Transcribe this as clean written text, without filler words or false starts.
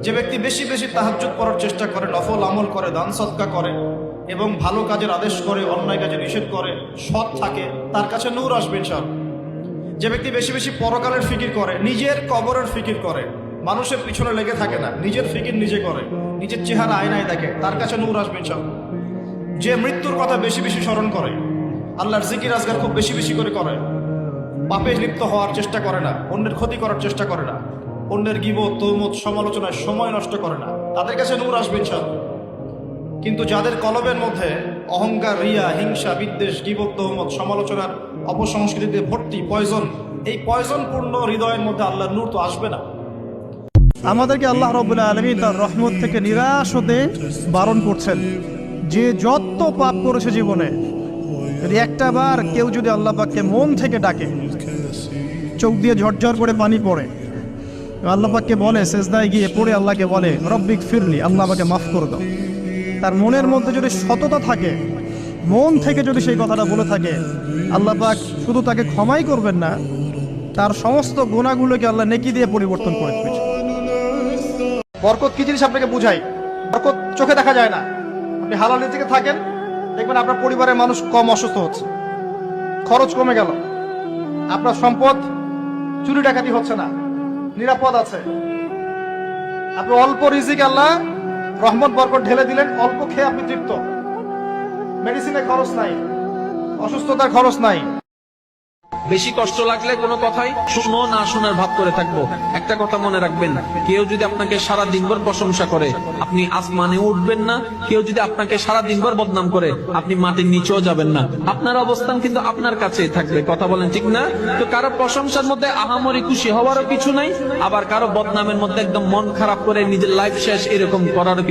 যে ব্যক্তি বেশি বেশি তাহাজ্জুদ পড়ার চেষ্টা করে, নফল আমল করে, দান সদকা করে এবং ভালো কাজের আদেশ করে, অন্যায় কাজে নিষেধ করে, সৎ থাকে, তার কাছে নূর আসবে ইনশাআল্লাহ। যে ব্যক্তি বেশি বেশি পরকালের ফিকির করে, নিজের কবরের ফিকির করে, মানুষের পিছনে লেগে থাকে না, নিজের ফিকির নিজে করে, নিজের চেহারা আয়নায় দেখে, তার কাছে নূর আসবে ইনশাআল্লাহ। যে মৃত্যুর কথা বেশি বেশি স্মরণ করে, আল্লাহর জিকির আজগার খুব বেশি বেশি করে, পাপে লিপ্ত হওয়ার চেষ্টা করে না, অন্যের ক্ষতি করার চেষ্টা করে না, অন্যের গীবত তৌমত সমালোচনায় সময় নষ্ট করে না, তাদের কাছে নূর আসবে ইনশাআল্লাহ। কিন্তু যাদের কলবের মধ্যে অহংকার, রিয়া, হিংসা, বিদ্বেষ, গীবত তৌমত সমালোচনার অপসংস্কৃতিতে ভর্তি পয়জন, এই পয়জনপূর্ণ হৃদয়ের মধ্যে আল্লাহর নূর তো আসবে না। আমাদেরকে আল্লাহ রাব্বুল আলামিন তার রহমত থেকে নিরাশ হতে বারণ করছেন। যে যত পাপ করেছে জীবনে, যদি একটা বার কেউ যদি আল্লাহ পাককে মন থেকে ডাকে, চোখ দিয়ে ঝরঝর করে পানি পড়ে, আল্লাহ পাককে বলে, সেজদায় গিয়ে পড়ে আল্লাহকে বলে রব্বিক ফিরলি, আল্লাহ আমাকে মাফ করে দাও, তার মনের মধ্যে যদি সততা থাকে, মন থেকে যদি সেই কথাটা বলে থাকে, আল্লাহ পাক শুধু তাকে ক্ষমাই করবেন না, তার সমস্ত গুনাহগুলোকে আল্লাহ নেকি দিয়ে পরিবর্তন করে দেবেন। বরকত কি জিনিস আপনাকে বুঝাই। বরকত চোখে দেখা যায় না। আপনি হালাল রিজিকে থাকেন, দেখবেন আপনার পরিবারের মানুষ কম অসুস্থ হচ্ছে, খরচ কমে গেল, আপনার সম্পদ চুরি ডাকাতি হচ্ছে না, নিরাপদ আছে। আপনি অল্প রিজিক আল্লাহ রহমত বরকত ঢেলে দিলেন, অল্প খেয়ে আপনি তৃপ্ত, মেডিসিনের খরচ নাই, অসুস্থতার খরচ নাই। বেশি কষ্ট লাগলে কোনো কথাই শুনো না শোনার ভাব করে থাকবো। একটা কথা মনে রাখবেন, কেউ যদি আপনাকে সারা দিনভর প্রশংসা করে আপনি আসমানে উঠবেন না, কেউ যদি আপনাকে সারা দিনভর বদনাম করে আপনি মাটির নিচেও যাবেন না। আপনার অবস্থান কিন্তু আপনার কাছেই থাকবে। কথা বলেন ঠিক না? তো কারো প্রশংসার মধ্যে আহামরি খুশি হওয়ারও কিছু নাই, আবার কারো বদনামের মধ্যে একদম মন খারাপ করে নিজের লাইফ শেষ এরকম করারও